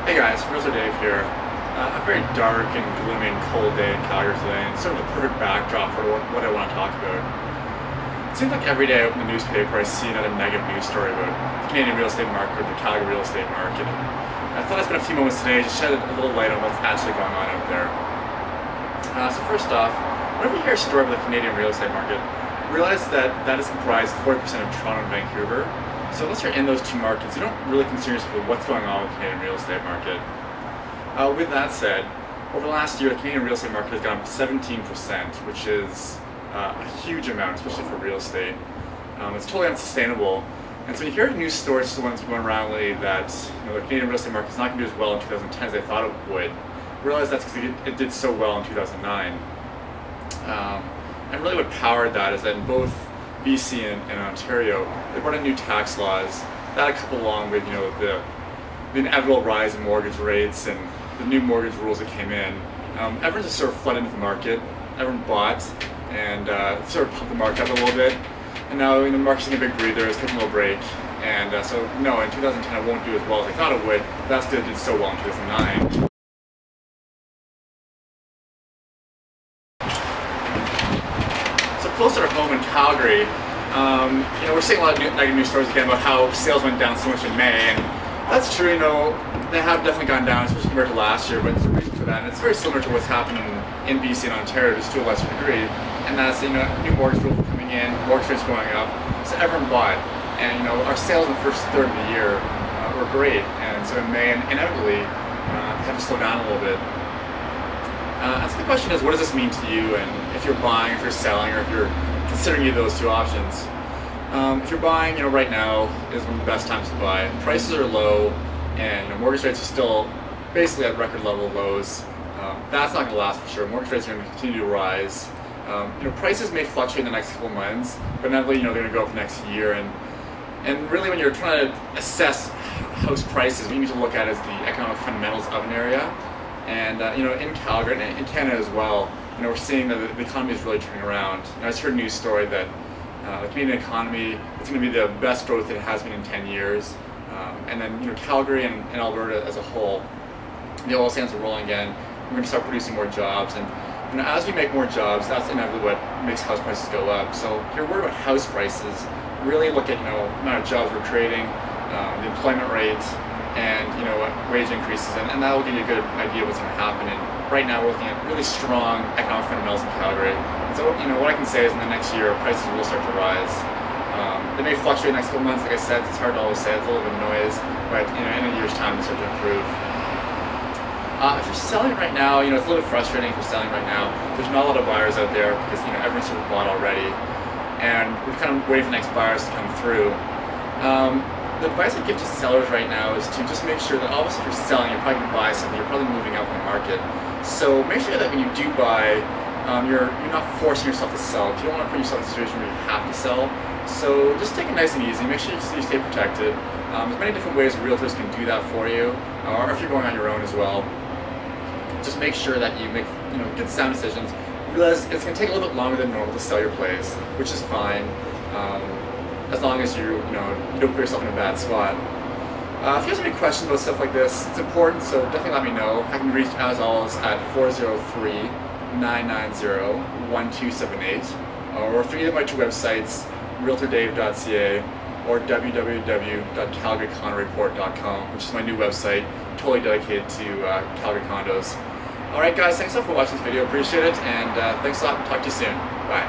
Hey guys, Realtor Dave here. A very dark and gloomy and cold day in Calgary today, and sort of the perfect backdrop for what I want to talk about. It seems like every day I open the newspaper I see another negative news story about the Canadian real estate market or the Calgary real estate market. And I thought I'd spend a few moments today to shed a little light on what's actually going on out there. So first off, whenever you hear a story about the Canadian real estate market, realize that is comprised 40% of Toronto and Vancouver. So unless you're in those two markets, you don't really concern yourself with what's going on with the Canadian real estate market. With that said, over the last year, the Canadian real estate market has gone up 17%, which is a huge amount, especially for real estate. It's totally unsustainable. And so when you hear news stories, the ones going around lately, that the Canadian real estate market is not going to do as well in 2010 as they thought it would, realize that's because it did so well in 2009. And really what powered that is that in both BC and Ontario, they brought in new tax laws that coupled along with the inevitable rise in mortgage rates and the new mortgage rules that came in. Everyone just sort of flooded into the market. Everyone bought and sort of pumped the market up a little bit. And now the market's taking a big breather, it's taking a little break. And so no, in 2010 it won't do as well as I thought it would. But that's because it did so well in 2009. Closer to home in Calgary, we're seeing a lot of negative news stories again about how sales went down so much in May, and that's true. They have definitely gone down, especially compared to last year, but there's a reason for that, and it's very similar to what's happening in BC and Ontario, just to a lesser degree, and that's new mortgage rules coming in, mortgage rates going up, so everyone bought, and our sales in the first third of the year were great, and so in May, inevitably, have to slow down a little bit. And so the question is, what does this mean to you, and if you're buying, if you're selling, or if you're considering either of those two options. If you're buying, right now is one of the best times to buy. Prices are low, and mortgage rates are still basically at record level lows. That's not going to last for sure. Mortgage rates are going to continue to rise. Prices may fluctuate in the next couple of months, but inevitably, they're going to go up the next year. And really, when you're trying to assess house prices, what you need to look at is the economic fundamentals of an area. And in Calgary and in Canada as well, we're seeing that the economy is really turning around. I just heard a news story that the Canadian economy is going to be the best growth it has been in 10 years. And then Calgary and Alberta as a whole, the oil sands are rolling again. We're going to start producing more jobs, and as we make more jobs, that's inevitably what makes house prices go up. So if you're worried about house prices, really look at the amount of jobs we're creating, the employment rate, and wage increases, and that will give you a good idea of what's going to happen. And right now we're looking at really strong economic fundamentals in Calgary. And so what I can say is in the next year prices will start to rise. They may fluctuate in the next couple months, like I said. It's hard to always say, it's a little bit of noise, but in a year's time they start to improve. If you're selling right now, it's a little bit frustrating if you're selling right now. There's not a lot of buyers out there because everyone's sort of bought already, and we're kind of waiting for the next buyers to come through. The advice I give to sellers right now is to just make sure that obviously if you're selling, you're probably going to buy something, you're probably moving up in the market. So make sure that when you do buy, you're not forcing yourself to sell. You don't want to put yourself in a situation where you have to sell. So just take it nice and easy. Make sure you stay protected. There's many different ways realtors can do that for you, or if you're going on your own as well. Just make sure that you make good sound decisions. Realize it's going to take a little bit longer than normal to sell your place, which is fine. As long as you don't put yourself in a bad spot. If you guys have any questions about stuff like this, it's important, so definitely let me know. I can reach as always at 403-990-1278, or through either of my two websites, realtordave.ca or www.calgarycondoReport.com, which is my new website, totally dedicated to Calgary condos. Alright guys, thanks a lot for watching this video, appreciate it, and thanks a lot, talk to you soon. Bye.